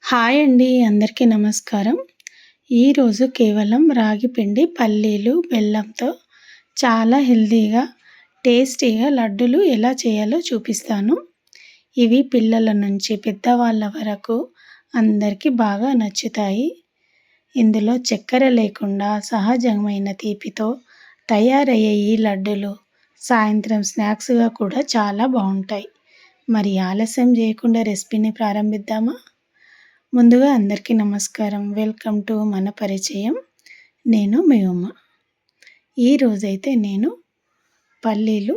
Hi అండి, అందరికీ నమస్కారం. ఈరోజు కేవలం రాగి పిండి, పల్లీలు, బెల్లంతో చాలా హెల్తీగా, టేస్టీగా లడ్డూలు ఎలా చేయాలో చూపిస్తాను. ఇవి పిల్లల నుంచి పెద్దవాళ్ళ వరకు అందరికీ బాగా నచ్చుతాయి. ఇందులో చక్కెర లేకుండా సహజమైన తీపితో తయారయ్యే ఈ లడ్డూలు సాయంత్రం స్నాక్స్గా కూడా చాలా బాగుంటాయి. మరి ఆలస్యం చేయకుండా రెసిపీని ప్రారంభిద్దామా? ముందుగా అందరికీ నమస్కారం. వెల్కమ్ టు మన పరిచయం. నేను మీ ఉమ్మ. ఈరోజైతే నేను పల్లీలు,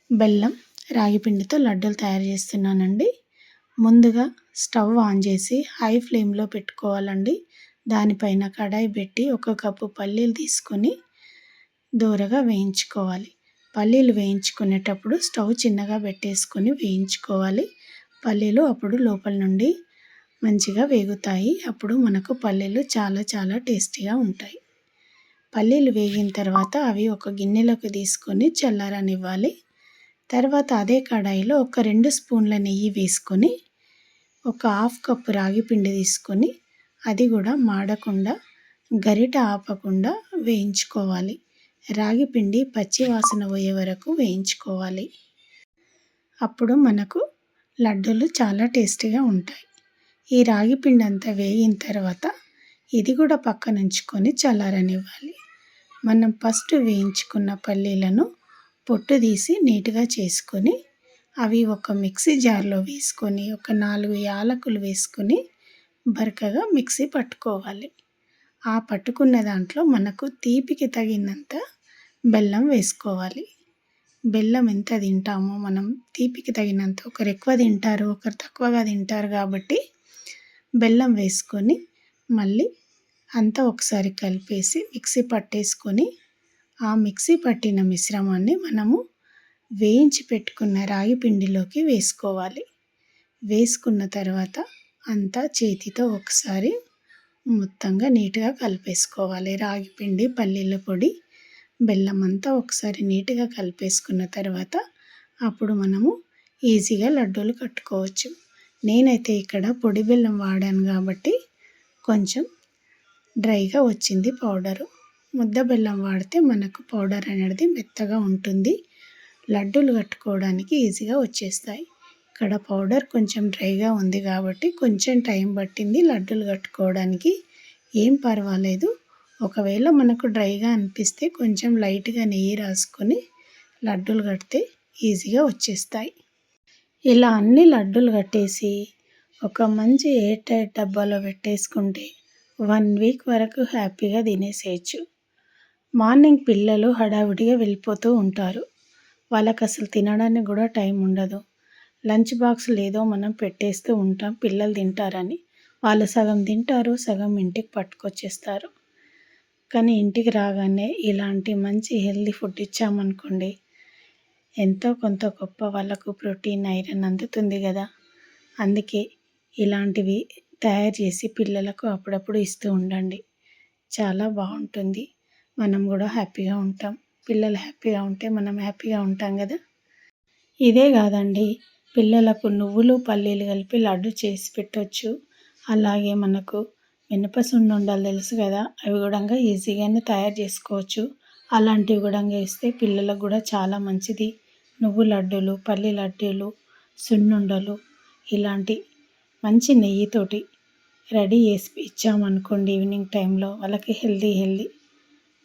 బెల్లం, రాగిపిండితో లడ్డూలు తయారు చేస్తున్నానండి. ముందుగా స్టవ్ ఆన్ చేసి హై ఫ్లేమ్లో పెట్టుకోవాలండి. దానిపైన కడాయి పెట్టి 1 కప్పు పల్లీలు తీసుకొని దూరగా వేయించుకోవాలి. పల్లీలు వేయించుకునేటప్పుడు స్టవ్ చిన్నగా పెట్టేసుకొని వేయించుకోవాలి. పల్లీలు అప్పుడు లోపల నుండి మంచిగా వేగుతాయి. అప్పుడు మనకు పల్లీలు చాలా టేస్టీగా ఉంటాయి. పల్లీలు వేగిన తర్వాత అవి ఒక గిన్నెలోకి తీసుకొని చల్లారనివ్వాలి. తర్వాత అదే కడాయిలో ఒక 2 స్పూన్ల నెయ్యి వేసుకొని 1/2 కప్పు రాగి పిండి తీసుకొని అది కూడా మాడకుండా గరిట ఆపకుండా వేయించుకోవాలి. రాగి పిండి పచ్చి వాసన పోయే వరకు వేయించుకోవాలి. అప్పుడు మనకు లడ్డూలు చాలా టేస్టీగా ఉంటాయి. ఈ రాగి పిండి అంతా వేగిన తర్వాత ఇది కూడా పక్కన ఉంచుకొని చల్లారనివ్వాలి. మనం ఫస్ట్ వేయించుకున్న పల్లీలను పొట్టు తీసి నీట్గా చేసుకొని అవి ఒక మిక్సీ జార్లో వేసుకొని ఒక 4 యాలకులు వేసుకొని బరకగా మిక్సీ పట్టుకోవాలి. ఆ పట్టుకున్న దాంట్లో మనకు తీపికి తగినంత బెల్లం వేసుకోవాలి. బెల్లం ఎంత తింటామో మనం తీపికి తగినంత, ఒకరు ఎక్కువ తింటారు, ఒకరు తక్కువగా తింటారు కాబట్టి బెల్లం వేసుకొని మళ్ళీ అంతా ఒకసారి కలిపేసి మిక్సీ పట్టేసుకొని ఆ మిక్సీ పట్టిన మిశ్రమాన్ని మనము వేయించి పెట్టుకున్న రాగి పిండిలోకి వేసుకోవాలి. వేసుకున్న తర్వాత అంతా చేతితో ఒకసారి మొత్తంగా నీట్గా కలిపేసుకోవాలి. రాగి పిండి, పల్లీల పొడి, బెల్లం అంతా ఒకసారి నీట్గా కలిపేసుకున్న తర్వాత అప్పుడు మనము ఈజీగా లడ్డూలు కట్టుకోవచ్చు. నేనైతే ఇక్కడ పొడి బెల్లం వాడాను కాబట్టి కొంచెం డ్రైగా వచ్చింది పౌడరు. ముద్ద బెల్లం వాడితే మనకు పౌడర్ అనేది మెత్తగా ఉంటుంది. లడ్డూలు కట్టుకోవడానికి ఈజీగా వచ్చేస్తాయి. ఇక్కడ పౌడర్ కొంచెం డ్రైగా ఉంది కాబట్టి కొంచెం టైం పట్టింది లడ్డూలు కట్టుకోవడానికి. ఏం పర్వాలేదు. ఒకవేళ మనకు డ్రైగా అనిపిస్తే కొంచెం లైట్గా నెయ్యి రాసుకొని లడ్డూలు కడితే ఈజీగా వచ్చేస్తాయి. ఇలా అన్ని లడ్డూలు కట్టేసి ఒక మంచి ఎయిర్ టైట్ డబ్బాలో పెట్టేసుకుంటే 1 వీక్ వరకు హ్యాపీగా తినేసేయచ్చు. మార్నింగ్ పిల్లలు హడావిడిగా వెళ్ళిపోతూ ఉంటారు. వాళ్ళకి అసలు తినడానికి కూడా టైం ఉండదు. లంచ్ బాక్స్లు ఏదో మనం పెట్టేస్తూ ఉంటాం పిల్లలు తింటారని. వాళ్ళు సగం తింటారు, సగం ఇంటికి పట్టుకొచ్చేస్తారు. కానీ ఇంటికి రాగానే ఇలాంటి మంచి హెల్తీ ఫుడ్ ఇచ్చామనుకోండి, ఎంతో కొంత గొప్ప వాళ్ళకు ప్రోటీన్, ఐరన్ అందుతుంది కదా. అందుకే ఇలాంటివి తయారు చేసి పిల్లలకు అప్పుడప్పుడు ఇస్తూ ఉండండి. చాలా బాగుంటుంది. మనం కూడా హ్యాపీగా ఉంటాం. పిల్లలు హ్యాపీగా ఉంటే మనం హ్యాపీగా ఉంటాం కదా. ఇదే కాదండి, పిల్లలకు నువ్వులు, పల్లీలు కలిపి లడ్డు చేసి పెట్టవచ్చు. అలాగే మనకు మినప సున్నుండలు తెలుసు కదా, అవి కూడా ఈజీగానే తయారు చేసుకోవచ్చు. అలాంటివి కూడా ఇస్తే పిల్లలకు కూడా చాలా మంచిది. నువ్వు లడ్డూలు, పల్లి లడ్డూలు, సున్నుండలు ఇలాంటి మంచి నెయ్యితోటి రెడీ చేసి ఇచ్చామనుకోండి ఈవినింగ్ టైంలో వాళ్ళకి హెల్దీ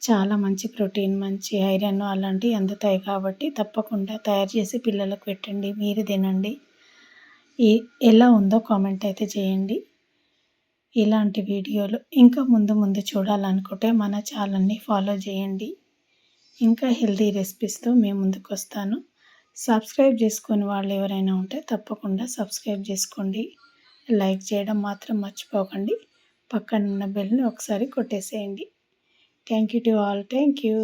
చాలా మంచి ప్రోటీన్, మంచి ఐరన్ అలాంటివి అందుతాయి కాబట్టి తప్పకుండా తయారు చేసి పిల్లలకు పెట్టండి. మీరు తినండి. ఎలా ఉందో కామెంట్ అయితే చేయండి. ఇలాంటి వీడియోలు ఇంకా ముందు చూడాలనుకుంటే మన ఛానల్ని ఫాలో చేయండి. ఇంకా హెల్దీ రెసిపీస్తో మేము ముందుకు వస్తాను. సబ్స్క్రైబ్ చేసుకొని వాళ్ళు ఎవరైనా ఉంటే తప్పకుండా సబ్స్క్రైబ్ చేసుకోండి. లైక్ చేయడం మాత్రం మర్చిపోకండి. పక్కన ఉన్న బెల్ని ఒకసారి కొట్టేసేయండి. Thank you to all. Thank you.